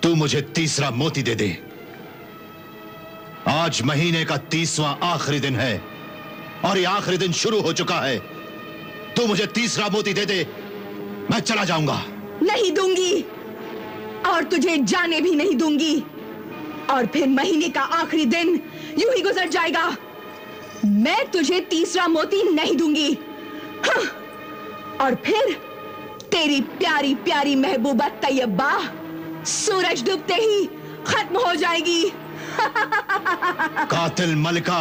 तू मुझे तीसरा मोती दे दे। आज महीने का 30वां आखिरी दिन है और ये आखिरी दिन शुरू हो चुका है। तू मुझे तीसरा मोती दे दे, मैं चला जाऊंगा। नहीं दूंगी, और तुझे जाने भी नहीं दूंगी, और फिर महीने का आखिरी दिन यूं ही गुजर जाएगा। मैं तुझे तीसरा मोती नहीं दूंगी। हाँ। और फिर तेरी प्यारी प्यारी महबूबा तैयबा सूरज डूबते ही खत्म हो जाएगी। कातिल मलिका,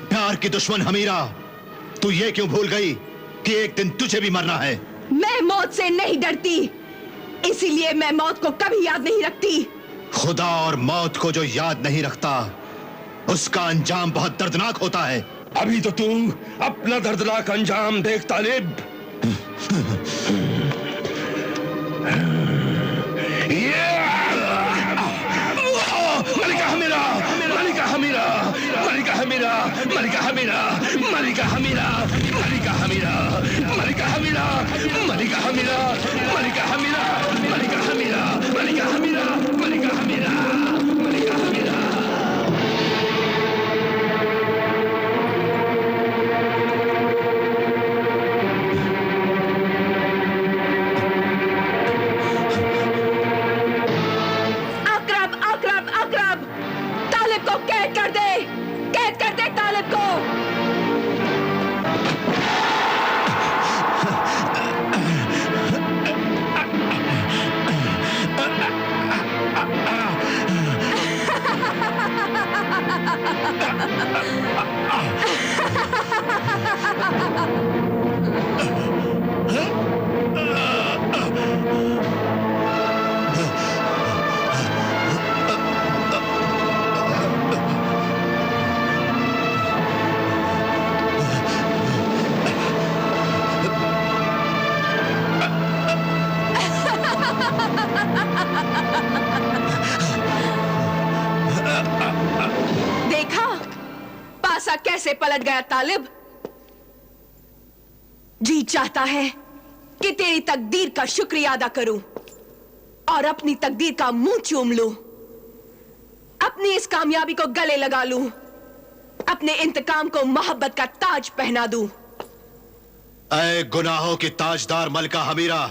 प्यार की दुश्मन हमीरा, तू ये क्यों भूल गई कि एक दिन तुझे भी मरना है? मैं मौत से नहीं डरती, इसीलिए मैं मौत को कभी याद नहीं रखती। खुदा और मौत को जो याद नहीं रखता, उसका अंजाम बहुत दर्दनाक होता है। अभी तो तू अपना दर्दनाक अंजाम देख तालिब। मलिका हमीरा, मलिका हमीरा, मलिका हमीरा, मलिका हमीरा, मलिका हमीरा, मलिका हमीरा, मलिका हमीरा, मलिका हमीरा, मलिका हमीरा, मलिका हमीरा, मलिका हमीरा, मलिका हमीरा, मलिका हमीरा। कैद कर दे, कैद कर दे तालिब को। देखा पासा कैसे पलट गया तालिब। जी चाहता है कि तेरी तकदीर का शुक्रिया अदा करूं और अपनी तकदीर का मुंह चूम लूं, अपनी इस कामयाबी को गले लगा लूं, अपने इंतकाम को मोहब्बत का ताज पहना दूं। ऐ गुनाहों की ताजदार मलिका हमीरा,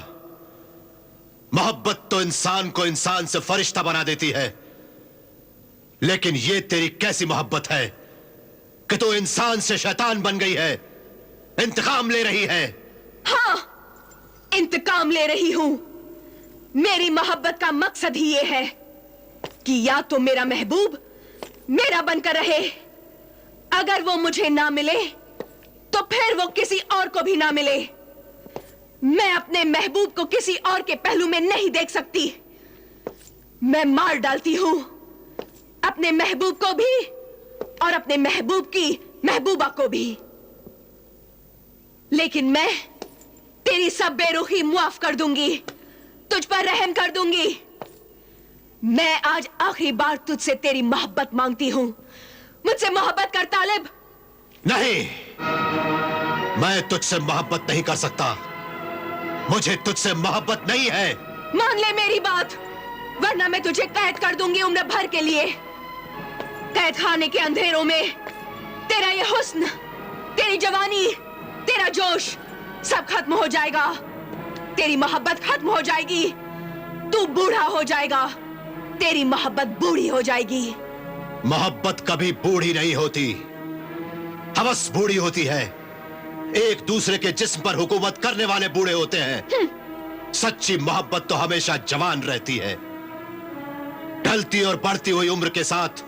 मोहब्बत तो इंसान को इंसान से फरिश्ता बना देती है, लेकिन ये तेरी कैसी मोहब्बत है कि तू इंसान से शैतान बन गई है, इंतकाम ले रही है। हाँ, इंतकाम ले रही हूं। मेरी मोहब्बत का मकसद ही ये है कि या तो मेरा महबूब मेरा बनकर रहे, अगर वो मुझे ना मिले तो फिर वो किसी और को भी ना मिले। मैं अपने महबूब को किसी और के पहलू में नहीं देख सकती। मैं मार डालती हूं अपने महबूब को भी और अपने महबूब की महबूबा को भी, लेकिन मैं तेरी सब बेरुखी मुआफ कर दूंगी, तुझ पर रहम कर दूंगी। मैं आज आखिरी बार तुझसे तेरी मोहब्बत मांगती हूं। मुझसे मोहब्बत कर तालिब। नहीं, मैं तुझसे मोहब्बत नहीं कर सकता। मुझे तुझसे मोहब्बत नहीं है। मान ले मेरी बात, वरना मैं तुझे कैद कर दूंगी उम्र भर के लिए। कैद खाने के अंधेरों में तेरा ये हुस्न, तेरी जवानी, तेरा जोश सब खत्म हो जाएगा। तेरी मोहब्बत खत्म हो जाएगी। तू बूढ़ा हो जाएगा, तेरी मोहब्बत बूढ़ी हो जाएगी। मोहब्बत कभी बूढ़ी नहीं होती, हवस बूढ़ी होती है। एक दूसरे के जिस्म पर हुकूमत करने वाले बूढ़े होते हैं। सच्ची मोहब्बत तो हमेशा जवान रहती है। ढलती और बढ़ती हुई उम्र के साथ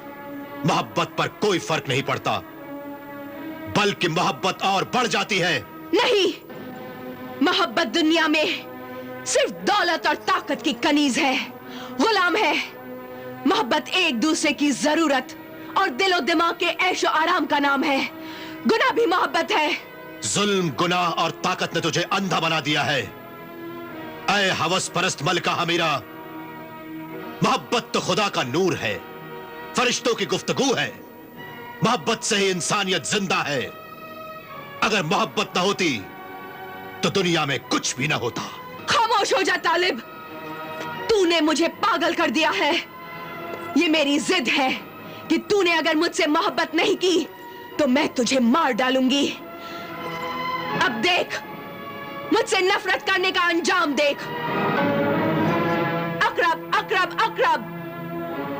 मोहब्बत पर कोई फर्क नहीं पड़ता, बल्कि मोहब्बत और बढ़ जाती है। नहीं, मोहब्बत दुनिया में सिर्फ दौलत और ताकत की कनीज है, गुलाम है। मोहब्बत एक दूसरे की जरूरत और दिलो दिमाग के ऐशो आराम का नाम है। गुनाह भी मोहब्बत है। जुल्म, गुनाह और ताकत ने तुझे अंधा बना दिया है। ऐ हवस परस्त मलिका हमीरा, मोहब्बत तो खुदा का नूर है, फरिश्तों की गुफ्तगू है। मोहब्बत से ही इंसानियत जिंदा है। अगर मोहब्बत ना होती तो दुनिया में कुछ भी ना होता। खामोश हो जा तालिब। तूने मुझे पागल कर दिया है। ये मेरी जिद है कि तूने अगर मुझसे मोहब्बत नहीं की तो मैं तुझे मार डालूंगी। अब देख, मुझसे नफरत करने का अंजाम देख। अकरब अकरब अकरब,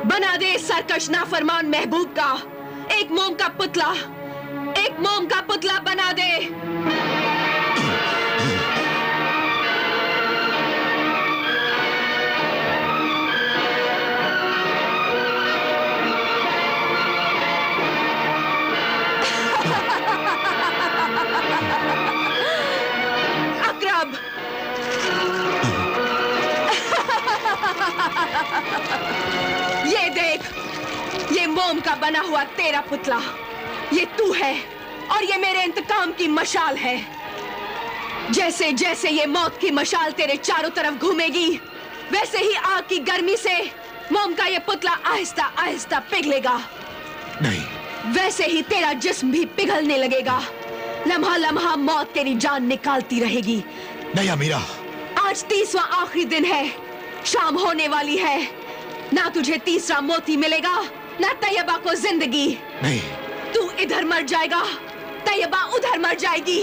बना दे सरकश नाफरमान महबूब का एक मोम का पुतला, एक मोम का पुतला बना दे। अकरब, ये देख, ये मोम का बना हुआ तेरा पुतला, ये तू है और ये मेरे इंतकाम की मशाल है। जैसे जैसे ये मौत की मशाल तेरे चारों तरफ घूमेगी, वैसे ही आग की गर्मी से मोम का ये पुतला आहिस्ता आहिस्ता पिघलेगा। नहीं, वैसे ही तेरा जिस्म भी पिघलने लगेगा। लम्हा लम्हा मौत तेरी जान निकालती रहेगी। नहीं अमीरा, आज 30वां आखिरी दिन है, शाम होने वाली है। ना तुझे तीसरा मोती मिलेगा, ना तैयबा को जिंदगी। नहीं, तू इधर मर जाएगा, तैयबा उधर मर जाएगी।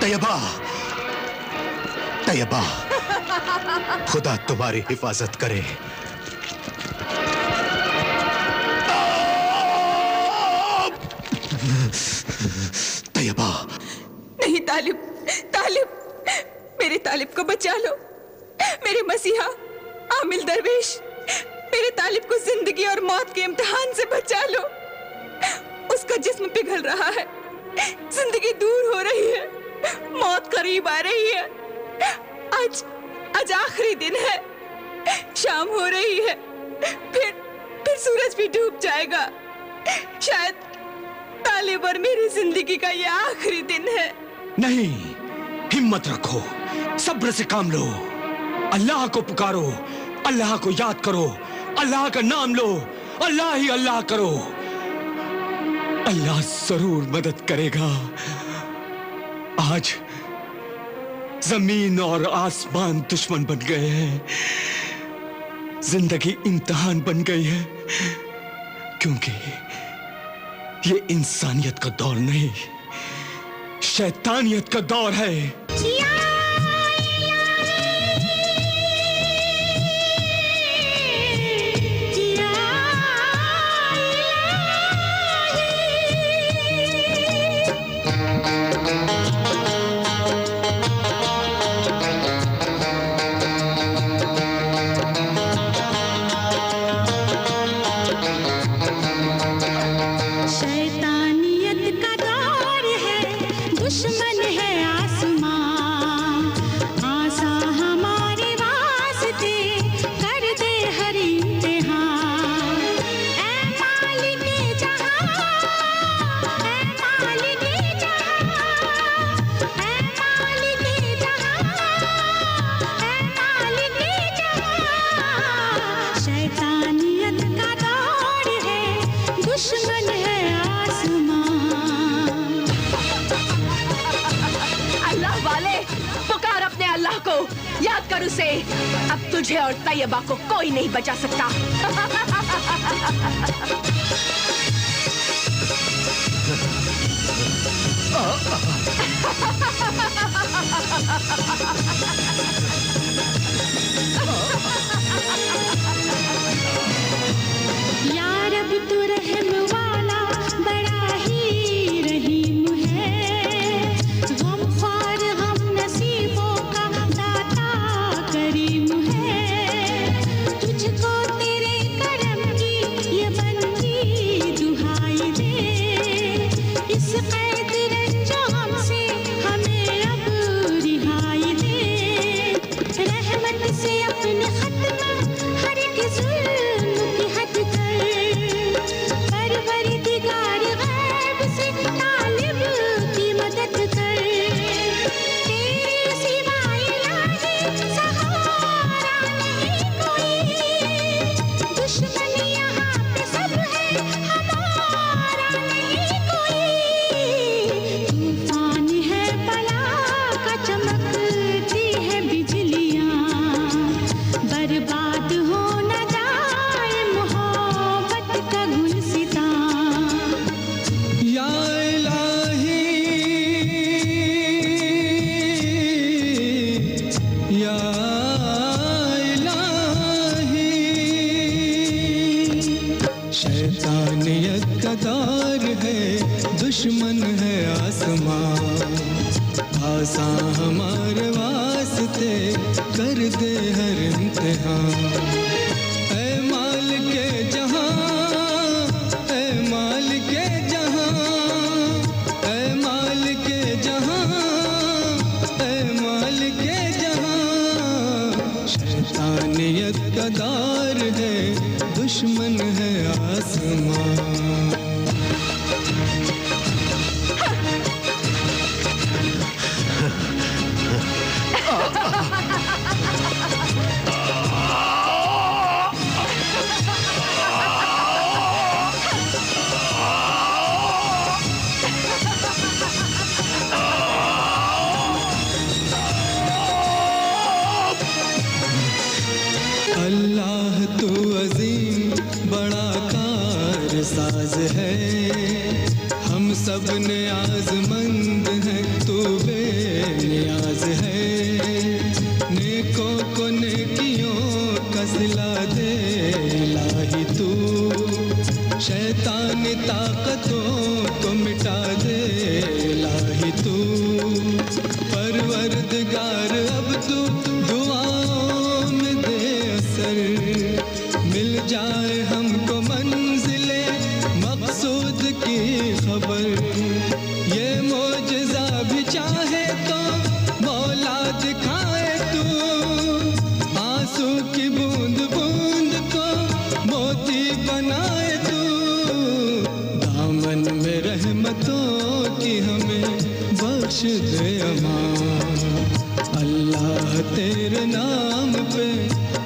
तैयबा, तैयबा, खुदा तुम्हारी हिफाजत करे। तैयबा। नहीं तालिब, तालिब, मेरे तालिब को बचा लो। मेरे मसीहा आमिल दरवेश, मेरे तालिब को जिंदगी और मौत के इम्तिहान से बचा लो। उसका जिस्म पिघल रहा है, जिंदगी दूर हो रही है, मौत करीब आ रही है। आज आखिरी दिन है, शाम हो रही है, फिर सूरज भी डूब जाएगा। शायद तालिब और मेरी जिंदगी का ये आखिरी दिन है। नहीं, हिम्मत रखो, सब्र से काम लो, अल्लाह को पुकारो, अल्लाह को याद करो, अल्लाह का नाम लो, अल्लाह ही अल्लाह करो। अल्लाह जरूर मदद करेगा। आज जमीन और आसमान दुश्मन बन गए हैं, जिंदगी इम्तिहान बन गई है, क्योंकि ये इंसानियत का दौर नहीं, शैतानियत का दौर है। याद कर उसे, अब तुझे और तैयबा को कोई नहीं बचा सकता। यार अब तो रहम वाला बड़ा ही रहीम है, गमख्वार हम नसीबों का दाता करीम है। तुझको तेरे करम की ये बंदी दुहाई दे, इस कैद रंजो हमसे हमें अब रिहाई दे। रहमत से अपने खत्म हर एक जुल्म की हद कर, का गुलसिता। या इलाही या इलाही, शैतानियत का दौर है, दुश्मन है आसमां, आसां हमारे वास्ते कर दे हर इम्तिहान। ऐ मालिके जहां, ऐ मालिके जहां, ऐ मालिके जहां, ऐ मालिके जहां, शैतानियत का दौर है, दुश्मन है आसमां। अल्लाह तू अजीम बड़ा कारसाज है, हम सब नियाज़मंद हैं, तू बेनियाज है। नेकों को नेकियों का सिला दे इलाही तू, शैतानी ताकतों को मिटा दे इलाही तू। परवरदिगार अब तू दुआओं में दे असर, मिल जाए हमको मंजिले मकसूद की खबर। ये मोजज़ा भी चाहे तो मौला दिखाए तू, आंसू की बूंद बूंद को मोती बनाए तू। दामन में रहमतों की हमें बख्श दे अमान, अल्लाह तेरे नाम पे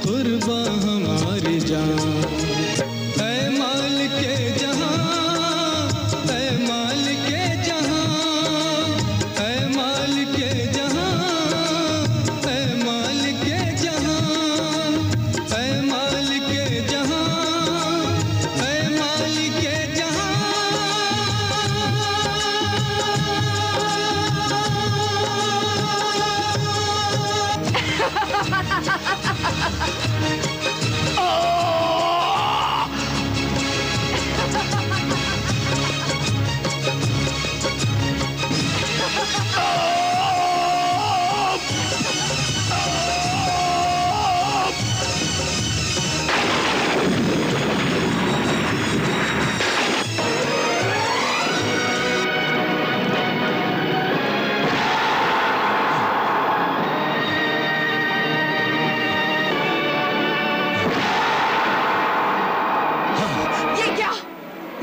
कुर्बा हमारी जान। ऐ मालिके जहां, ऐ मालिके जहां, ऐ मालिके जहां, ऐ मालिके जहां, ऐ मालिके जहां, ऐ मालिके जहां।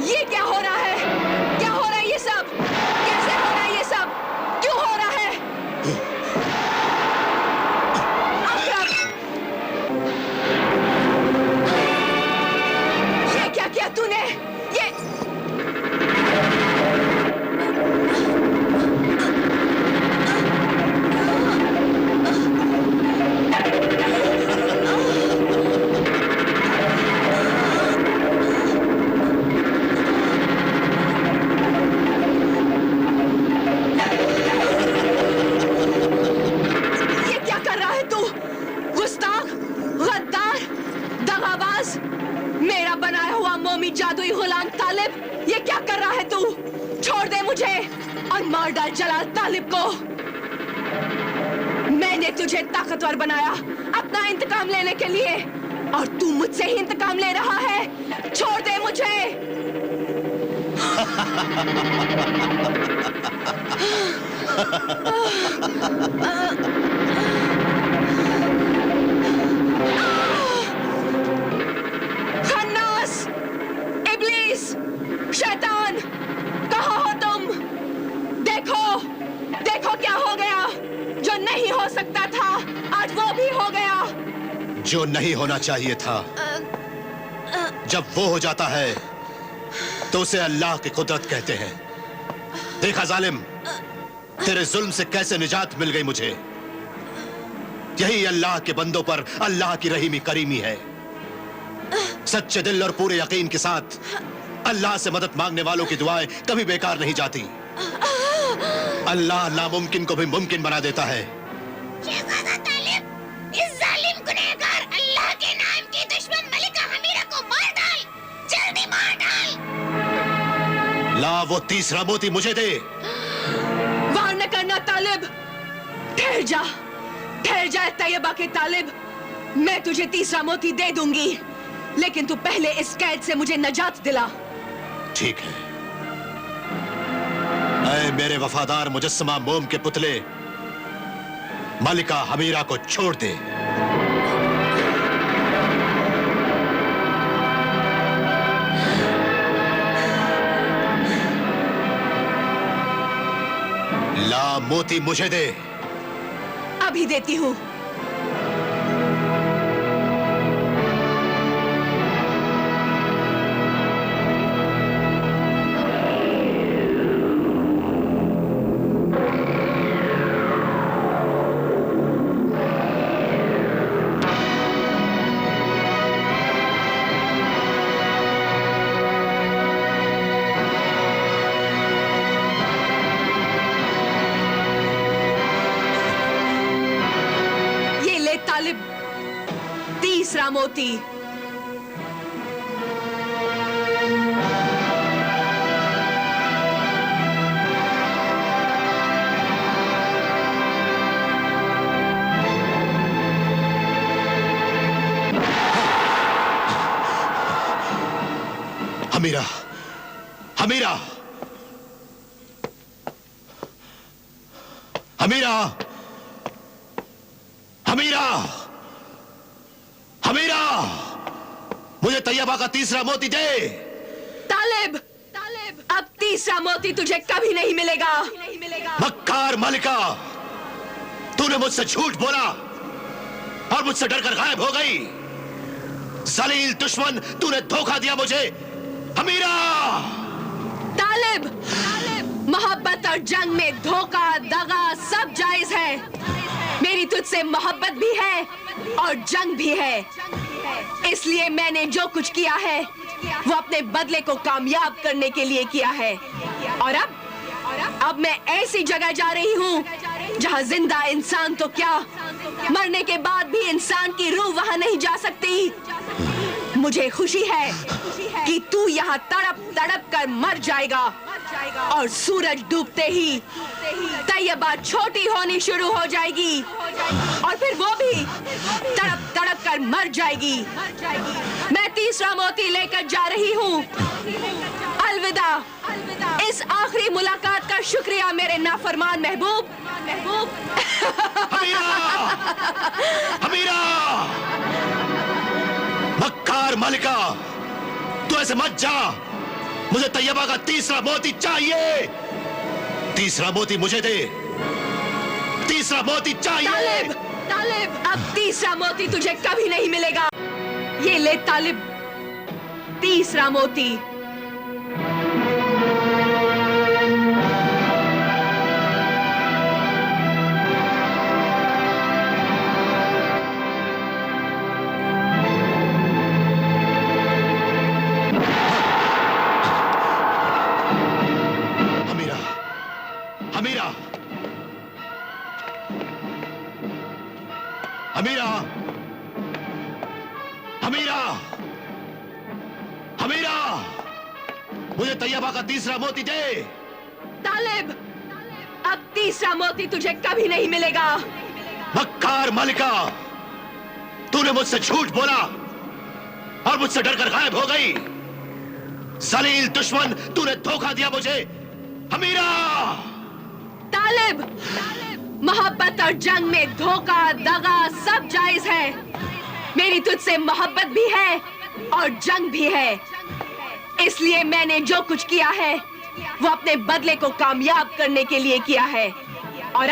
ये क्या हो रहा है? क्या हो रहा है ये सब? कैसे हो रहा है ये सब? क्यों हो रहा है? अकरम! ये क्या किया तूने? ये मेरा बनाया हुआ मोमी जादुई गुलाम तालिब, ये क्या कर रहा है तू? छोड़ दे मुझे और मार डाल जलाल तालिब को। मैंने तुझे ताकतवर बनाया अपना इंतकाम लेने के लिए, और तू मुझसे ही इंतकाम ले रहा है। छोड़ दे मुझे। खन्नास, इब्लीस, शैतान, कहाँ हो तुम? देखो, देखो क्या हो गया। जो नहीं हो सकता था आज वो भी हो गया। जो नहीं होना चाहिए था जब वो हो जाता है तो उसे अल्लाह की कुदरत कहते हैं। देखा जालिम, तेरे जुल्म से कैसे निजात मिल गई मुझे। यही अल्लाह के बंदों पर अल्लाह की रहीमी करीमी है। सच्चे दिल और पूरे यकीन के साथ अल्लाह से मदद मांगने वालों की दुआएं कभी बेकार नहीं जाती। अल्लाह नामुमकिन को भी मुमकिन बना देता है। शहजादा तालिब, इस जालिम गुनहगार अल्लाह के नाम की दुश्मन मलिका हमीरा को मार डाल, जल्दी मार डाल। ला वो तीसरा मोती मुझे दे। वार न करना तालिब, ठहर जा तैयबा के तालिब। मैं तुझे तीसरा मोती दे दूंगी, लेकिन तू पहले इस कैद से मुझे नजात दिला। ठीक है। ऐ मेरे वफादार मुजस्समा मोम के पुतले, मलिका हमीरा को छोड़ दे। ला मोती मुझे दे। अभी देती हूँ। तालिब, तीसरा मोती। हमीरा, हमीरा, हमीरा, हमीरा, हमीरा, मुझे तैयबा का तीसरा मोती दे। तालिब, अब तीसरा मोती तुझे कभी नहीं मिलेगा। मक्कार मलिका, तूने मुझसे झूठ बोला और मुझसे डरकर गायब हो गई। जलील दुश्मन, तूने धोखा दिया मुझे। हमीरा, तालिब, मोहब्बत और जंग में धोखा दगा सब जायज है। मेरी तुझसे मोहब्बत भी है और जंग भी है, इसलिए मैंने जो कुछ किया है वो अपने बदले को कामयाब करने के लिए किया है। और अब मैं ऐसी जगह जा रही हूँ जहाँ जिंदा इंसान तो क्या, मरने के बाद भी इंसान की रूह वहाँ नहीं जा सकती। मुझे खुशी है कि तू यहाँ तड़प तड़प कर मर जाएगा और सूरज डूबते ही तैयबा छोटी होनी शुरू हो जाएगी और फिर वो भी तड़प तड़प कर मर जाएगी। मैं तीसरा मोती लेकर जा रही हूँ। अलविदा। इस आखिरी मुलाकात का शुक्रिया मेरे नाफरमान महबूब। हमीरा, हमीरा, मक्कार मलिका, तू ऐसे मत जा। मुझे तैयबा का तीसरा मोती चाहिए। तीसरा मोती मुझे दे। तीसरा मोती चाहिए। तालिब, अब तीसरा मोती तुझे कभी नहीं मिलेगा। ये ले तालिब, तीसरा मोती। हमीरा, हमीरा, हमीरा, हमीरा, मुझे तैयबा का तीसरा मोती दे। तालिब, अब तीसरा मोती तुझे कभी नहीं मिलेगा। मक्कार मलिका, तूने मुझसे झूठ बोला और मुझसे डरकर गायब हो गई। जलील दुश्मन, तूने धोखा दिया मुझे। हमीरा, तालिब, मोहब्बत और जंग में धोखा दगा सब जायज है। मेरी तुझसे मोहब्बत भी है और जंग भी है, इसलिए मैंने जो कुछ किया है वो अपने बदले को कामयाब करने के लिए किया है। और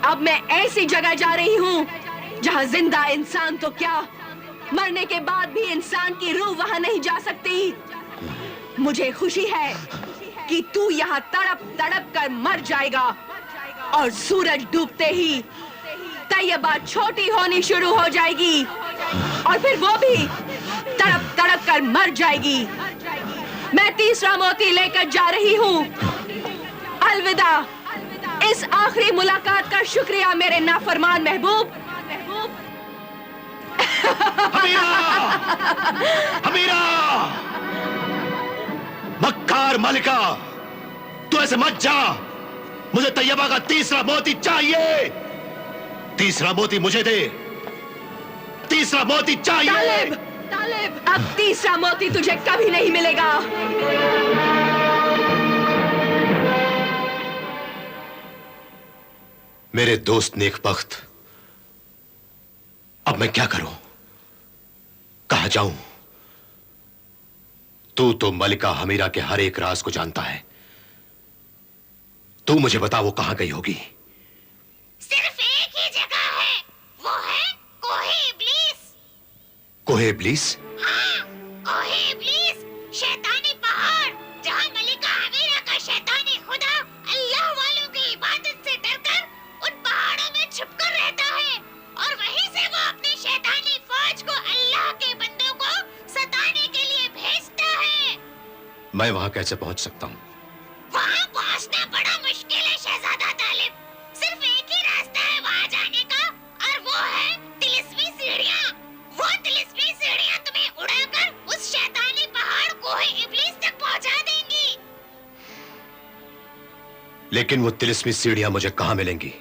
अब मैं ऐसी जगह जा रही हूँ जहाँ जिंदा इंसान तो क्या, मरने के बाद भी इंसान की रूह वहाँ नहीं जा सकती। मुझे खुशी है कि तू यहाँ तड़प तड़प कर मर जाएगा और सूरज डूबते ही तैयबा छोटी होनी शुरू हो जाएगी और फिर वो भी तड़प तड़प कर मर जाएगी। मैं तीसरा मोती लेकर जा रही हूँ। अलविदा। इस आखिरी मुलाकात का शुक्रिया मेरे नाफरमान महबूब। हमीरा! हमीरा! मक्कार मलिका, तू ऐसे मत जा। मुझे तैयबा का तीसरा मोती चाहिए। तीसरा मोती मुझे दे। तीसरा मोती चाहिए। तालिब, तालिब, अब तीसरा मोती तुझे कभी नहीं मिलेगा। मेरे दोस्त नेकबख्त, अब मैं क्या करूं? कहां जाऊं? तू तो मलिका हमीरा के हर एक राज को जानता है। तू मुझे बता, वो कहां गई होगी? सिर्फ एक ही जगह है, वो है कोहे इब्लीस। कोहे इब्लीस? हाँ, कोहे इब्लीस, शैतानी पहाड़, जहाँ मलिका हमीरा का शैतानी खुदा अल्लाह वालों की इबादत से डरकर उन पहाड़ों में छुपकर रहता है, और वहीं से वो अपनी शैतानी फौज को अल्लाह के बंदों को सताने के लिए भेजता है। मैं वहां कैसे पहुंच सकता हूं? वहाँ पहुँचना बड़ा मुश्किल है शहजादा तालिब। सिर्फ एक ही रास्ता है वहाँ जाने का, और वो है तिलिस्मी सीढ़ियाँ। वो तिलिस्मी सीढ़ियाँ तुम्हें उड़ाकर उस शैतानी पहाड़ कोहे इब्लीस तक पहुँचा देंगी। लेकिन वो तिलिस्मी सीढ़ियां मुझे कहां मिलेंगी?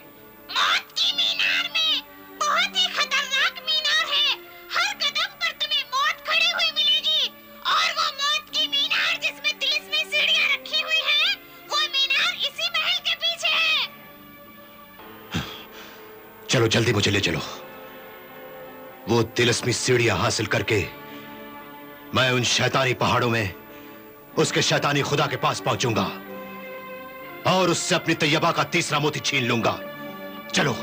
मौत की मीनार में। बहुत ही खतरनाक मीनार है। हर कदम पर तुम्हें मौत खड़ी हुई मिलेगी, और वो मौत की मीनार जिसमें तिलिस्मी सीढ़ियां रखी हुई हैं, वो मीनार इसी महल के पीछे है। चलो जल्दी मुझे ले चलो। वो तिलिस्मी सीढ़ियां हासिल करके मैं उन शैतानी पहाड़ों में उसके शैतानी खुदा के पास पहुंचूंगा और उससे अपनी तैयबा का तीसरा मोती छीन लूंगा। चलो,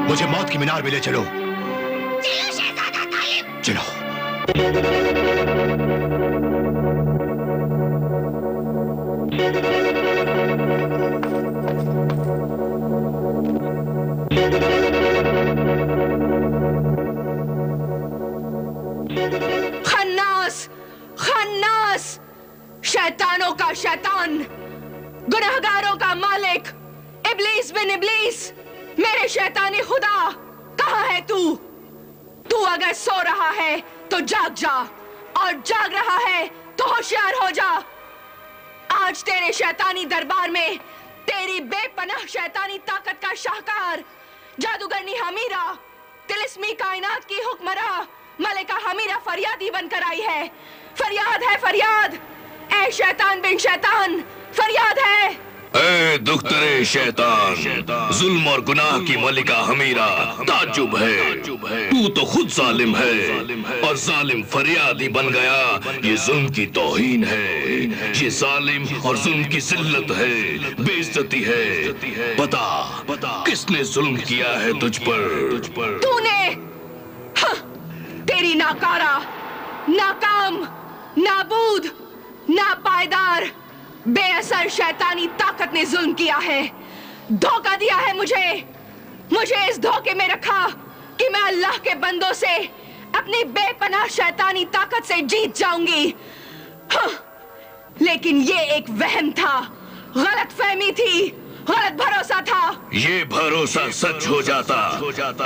मुझे मौत की मीनार में ले चलो। चलो शहजादा तालिब। चलो। खन्नास, खन्नास, शैतानों का शैतान, गुनहगारों का मालिक, इब्लीस बिन इब्लीस, मेरे शैतानी खुदा, कहाँ है तू? तू अगर सो रहा है तो जाग जा, और जाग रहा है तो होशियार हो जा। आज तेरे शैतानी दरबार में तेरी बेपनाह शैतानी ताकत का शाहकार जादूगरनी हमीरा, तिलिस्मी कायनात की हुक्मरां मलिका हमीरा फरियादी बनकर आई है। फरियाद है, फरियाद। ऐ शैतान बिन शैतान, फरियाद है। ए दुख्तरे शैतान, जुल्म और गुनाह की मलिका हमीरा, ताज्जुब है, तू तो खुद जालिम है और जालिम फरियादी बन गया। ये जुल्म की तौहीन है, ये जालिम और जुल्म की जिल्लत है, बेइज्जती है। बता किसने जुल्म किया है तुझ पर? तूने। हाँ, तेरी नाकारा, नाकाम, नाबूद, नापायदार, बेअसर शैतानी ताकत ने जुल्म किया है, धोखा दिया है मुझे इस धोखे में रखा कि मैं अल्लाह के बंदों से अपनी बेपनाह शैतानी ताकत से जीत जाऊंगी। हाँ, लेकिन ये एक वहम था, गलतफहमी थी, गलत भरोसा था। ये भरोसा सच हो जाता।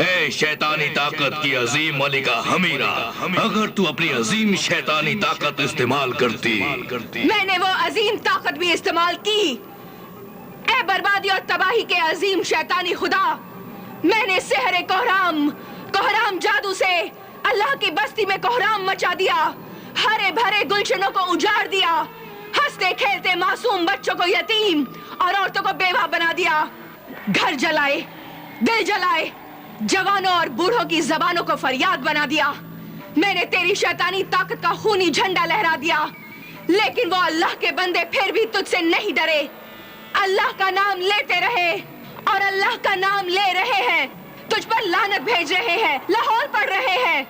ए शैतानी ताकत की अजीम मलिका हमीरा, अगर तू अपनी अजीम शैतानी ताकत इस्तेमाल करती। मैंने वो अजीम ताकत भी इस्तेमाल की। ए बर्बादी और तबाही के अजीम शैतानी खुदा, मैंने सेहरे कोहराम जादू से अल्लाह की बस्ती में कोहराम मचा दिया, हरे भरे गुलशनों को उजाड़ दिया, हंसते खेलते मासूम बच्चों को यतीम और औरतों को बेवा बना दिया, घर जलाए, दिल जलाए, जवानों और बूढ़ों की जबानों को फरियाद बना दिया। मैंने तेरी शैतानी ताकत का खूनी झंडा लहरा दिया, लेकिन वो अल्लाह के बंदे फिर भी तुझसे नहीं डरे, अल्लाह का नाम लेते रहे और अल्लाह का नाम ले रहे हैं, तुझ पर लानत भेज रहे हैं, लाहौर पढ़ रहे हैं।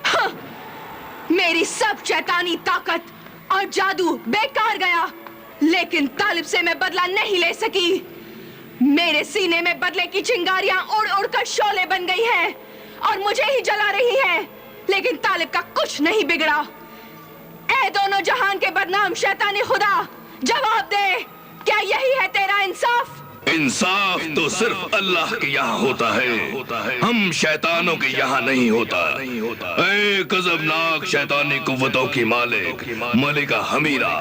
हाँ, मेरी सब शैतानी ताकत और जादू बेकार गया, लेकिन तालिब से मैं बदला नहीं ले सकी। मेरे सीने में बदले की चिंगारियां उड़ उड़ कर शोले बन गई हैं और मुझे ही जला रही हैं। लेकिन तालिब का कुछ नहीं बिगड़ा। ऐ दोनों जहान के बदनाम शैतानी खुदा, जवाब दे, क्या यही है तेरा इंसाफ? इंसाफ तो सिर्फ अल्लाह के यहाँ होता है, हम शैतानों के यहाँ नहीं होता। ऐ गजबनाक शैतानी कुव्वतों की मालिक मलिका हमीरा,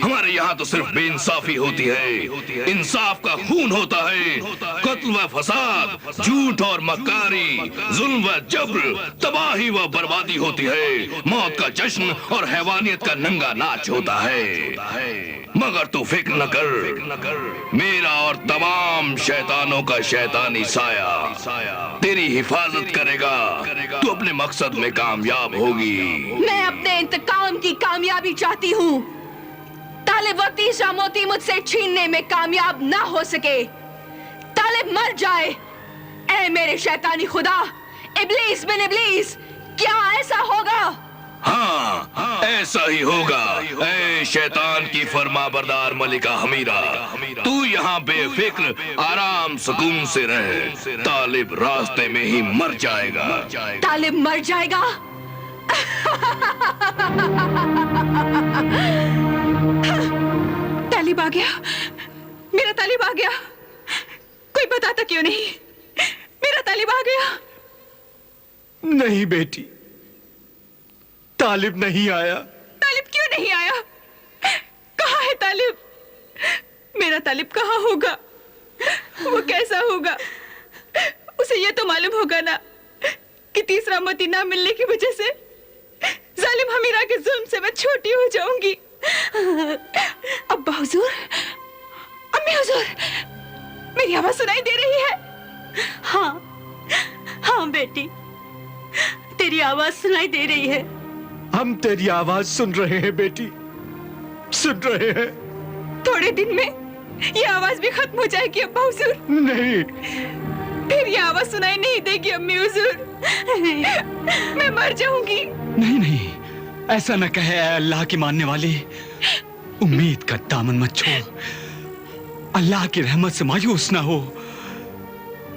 हमारे यहाँ तो सिर्फ बेइंसाफी होती है, इंसाफ का खून होता है, कत्ल व फसाद, झूठ और मक्कारी, जुल्म व जब्र, तबाही व बर्बादी होती है, मौत का जश्न और हैवानियत का नंगा नाच होता है। मगर तू फिक्र न कर, मेरा और तमाम शैतानों का शैतानी साया तेरी हिफाजत करेगा, तू अपने मकसद में कामयाब होगी। मैं अपने इंतकाम की कामयाबी चाहती हूँ। तालिब वो तीसरा मोती मुझसे छीनने में कामयाब ना हो सके, तालिब मर जाए। ऐ मेरे शैतानी खुदा, इब्लीस बिन इब्लीस, क्या ऐसा होगा? हाँ, ऐसा ही होगा। ऐ शैतान की फरमाबरदार मलिका हमीरा, तू यहाँ बेफिक्र आराम सुकून से रहे, तालिब रास्ते में ही मर जाएगा। तालिब मर जाएगा? तालिब आ गया, मेरा तालिब आ गया। कोई बताता क्यों नहीं? मेरा तालिब आ गया। नहीं बेटी, तालिब नहीं आया। तालिब क्यों नहीं आया? कहाँ है तालिब? मेरा तालिब कहाँ होगा? वो कैसा होगा? उसे ये तो मालूम होगा ना कि तीसरा मोती ना मिलने की वजह से जालिम हमीरा के जुल्म से मैं छोटी हो जाऊंगी। अब्बा हुजूर, अम्मी हुजूर, मेरी आवाज सुनाई दे रही है? हाँ बेटी, तेरी आवाज सुनाई दे रही है। हम तेरी आवाज सुन रहे हैं बेटी, सुन रहे हैं। थोड़े दिन में ये आवाज भी खत्म हो जाएगी अब्बा हुजूर। नहीं, फिर ये आवाज सुनाई नहीं देगी अम्मी हुजूर। मैं मर जाऊंगी। नहीं नहीं, ऐसा न कहे ऐ अल्लाह की मानने वाली। उम्मीद का दामन मत छोड़, अल्लाह की रहमत से मायूस ना हो।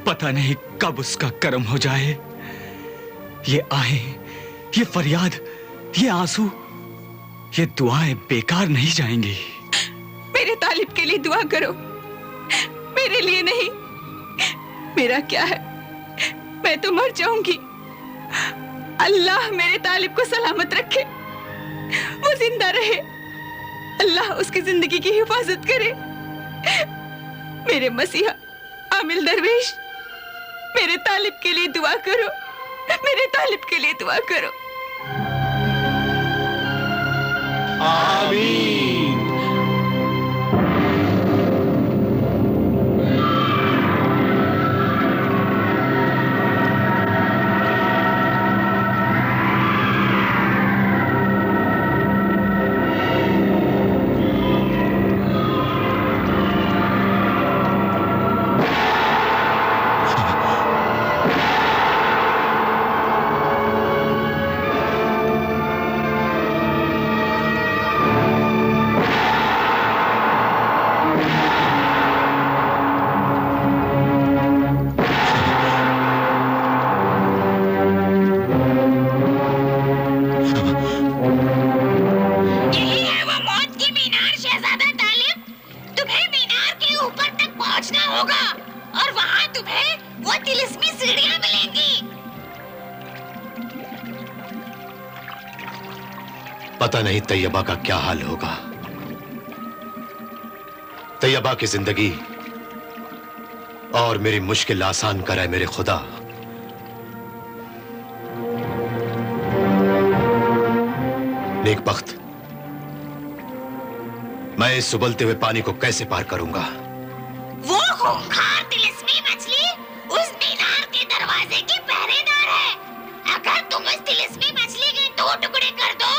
पता नहीं कब उसका करम हो जाए। ये आहें, ये फरियाद, ये आंसू, ये दुआएं बेकार नहीं जाएंगी। मेरे तालिब के लिए दुआ करो, मेरे लिए नहीं। मेरा क्या है, मैं तो मर जाऊंगी। अल्लाह मेरे तालिब को सलामत रखे, वो जिंदा रहे, अल्लाह उसकी जिंदगी की हिफाजत करे। मेरे मसीहा आमिल दरवेश, मेरे तालिब के लिए दुआ करो, मेरे तालिब के लिए दुआ करो। आमीन। पता नहीं तैयबा का क्या हाल होगा। तैयबा की जिंदगी और मेरी मुश्किल आसान करे मेरे खुदा। नेकबख्त, मैं इस उबलते हुए पानी को कैसे पार करूंगा? वो खूंखार तिलिस्मी मछली उस मीनार के दरवाजे की पहरेदार है। अगर तुम उस तिलिस्मी मछली के 2 टुकड़े कर दो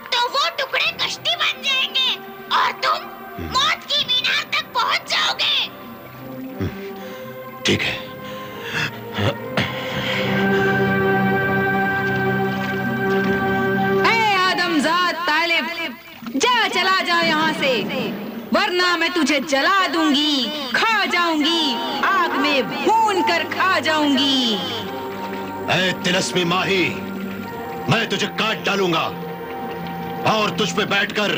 तो वो टुकड़े कश्ती बन जाएंगे और तुम मौत की मीनार तक पहुंच जाओगे। ठीक है। ऐ आदमजाद तालिब, चला जा यहाँ से, वरना मैं तुझे जला दूंगी, खा जाऊंगी, आग में भून कर खा जाऊंगी। ऐ तिलस्मी माही, मैं तुझे काट डालूंगा और तुझ पे बैठकर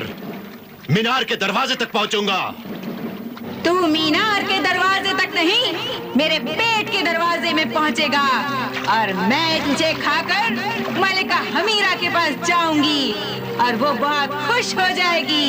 मीनार के दरवाजे तक पहुंचूंगा। तू मीनार के दरवाजे तक नहीं, मेरे पेट के दरवाजे में पहुंचेगा और मैं तुझे खाकर मलिका हमीरा के पास जाऊंगी और वो बहुत खुश हो जाएगी।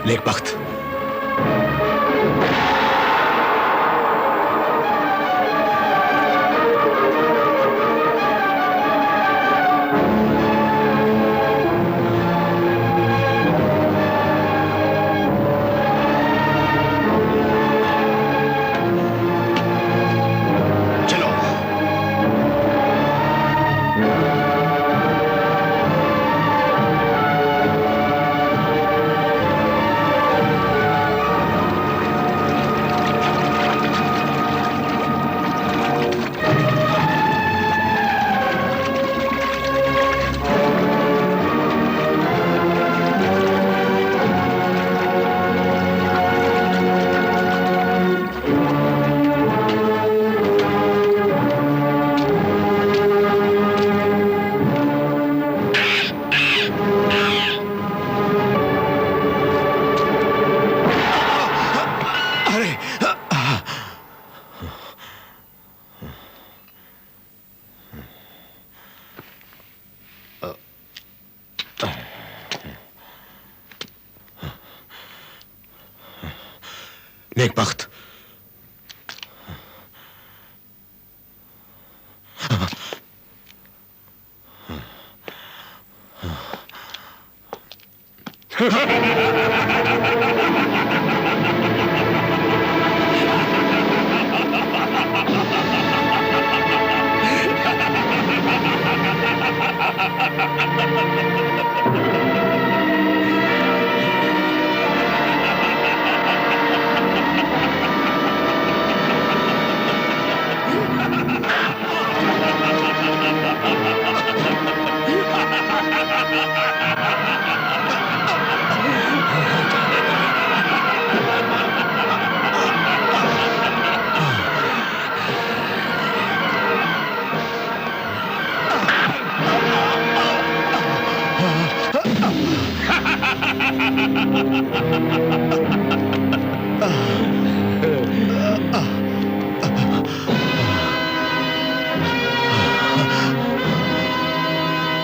नेकबख्त, नेकबख्त,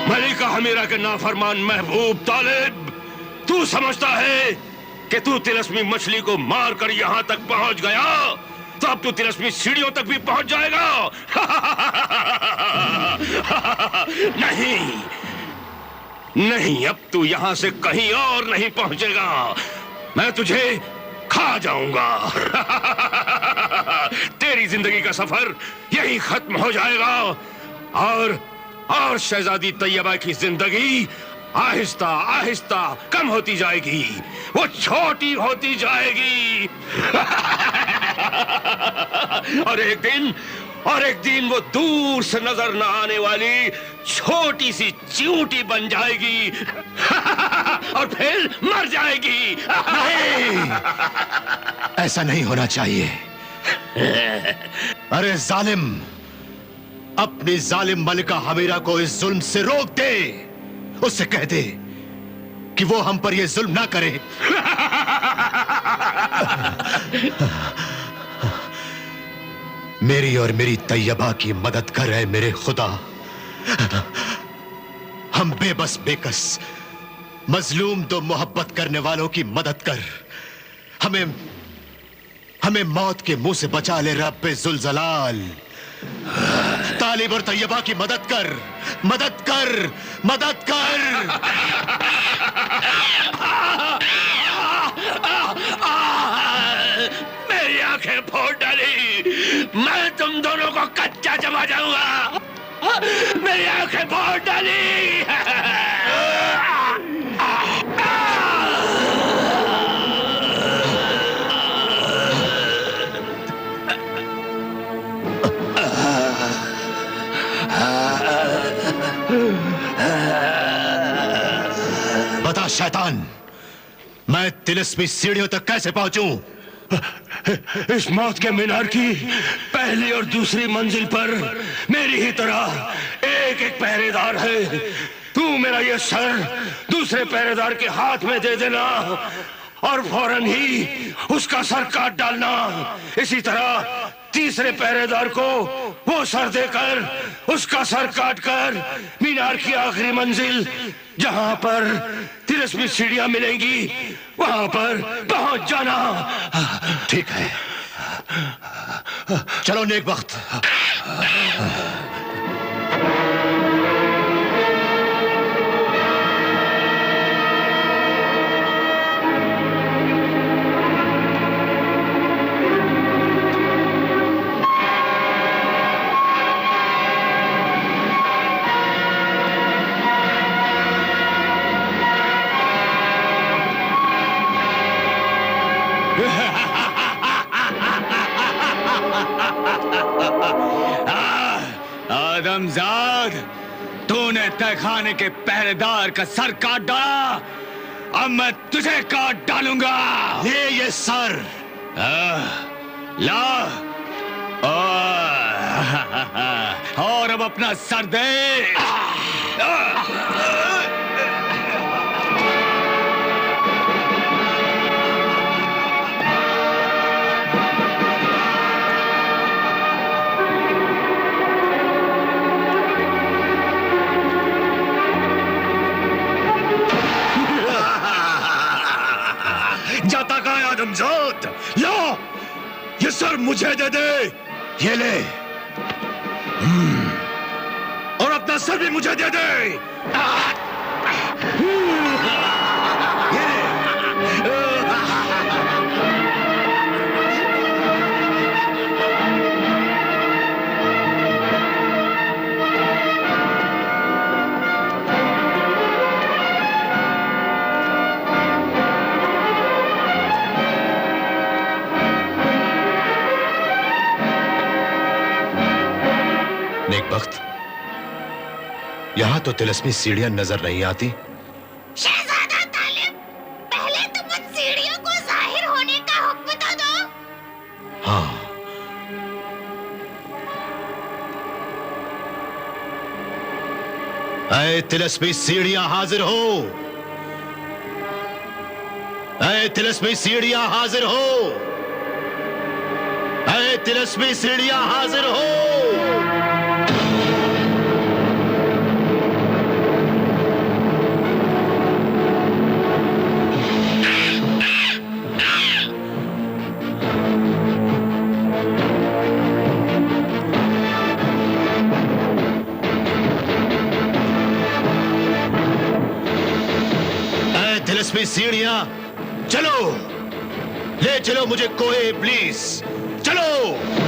मलिका हमीरा के नाफरमान महबूब तालिब, तू समझता है कि तू तिलस्मी मछली को मारकर यहां तक पहुंच गया तो अब तू तिलस्मी सीढ़ियों तक भी पहुंच जाएगा? नहीं नहीं, अब तू यहां से कहीं और नहीं पहुंचेगा। मैं तुझे खा जाऊंगा। तेरी जिंदगी का सफर यही खत्म हो जाएगा और शहजादी तैयबा की जिंदगी आहिस्ता आहिस्ता कम होती जाएगी, वो छोटी होती जाएगी। और एक दिन वो दूर से नजर न आने वाली छोटी सी चींटी बन जाएगी और फिर मर जाएगी। नहीं, ऐसा नहीं होना चाहिए। अरे जालिम, अपनी जालिम मलिका हमीरा को इस जुल्म से रोक दे। उससे कह दे कि वो हम पर यह जुल्म ना करे। मेरी और मेरी तैयबा की मदद कर रहे मेरे खुदा। हम बेबस बेकस मजलूम दो मोहब्बत करने वालों की मदद कर। हमें मौत के मुंह से बचा ले रब्बे जुलजलाल। तालिब और तैयबा की मदद कर, मदद कर, मदद कर। मेरी आंखें फोड़ डाली, मैं तुम दोनों को कच्चा जमा जाऊंगा। मेरी आंखें फोड़ डाली। बता शैतान, मैं तिलिस्मी सीढ़ियों तक कैसे पहुंचूं? इस मौत के मीनार की पहली और दूसरी मंजिल पर मेरी ही तरह एक एक पहरेदार है। तू मेरा ये सर दूसरे पहरेदार के हाथ में दे देना और फौरन ही उसका सर काट डालना। इसी तरह तीसरे पहरेदार को वो सर देकर उसका सर काटकर मीनार की आखिरी मंजिल जहां पर तिलिस्मी सीढ़ियां मिलेंगी वहां पर पहुंच जाना। ठीक है, चलो नेक वक्त। आदमजाद, तूने तहखाने के पहरेदार का सर काट डाला, अब मैं तुझे काट डालूंगा। ले ये सर। ला और अब अपना सर दे। जाता कहाँ है आदमजाद? ला ये सर मुझे दे दे। ये ले। और अपना सर भी मुझे दे दे। ये ले। नेक वक्त, यहां तो तिलिस्मी सीढ़ियां नजर नहीं आती। शहजादा तालिब, पहले तुम उन सीढ़ियों को जाहिर होने का हुक्म तो दो। हाँ, ऐ तिलिस्मी सीढ़ियां हाजिर हो। ऐ तिलिस्मी सीढ़ियां हाजिर हो। ऐ तिलिस्मी सीढ़ियां हाजिर हो। तिलिस्मी सीढ़ियां, चलो ले चलो मुझे कोहे इब्लीस, चलो।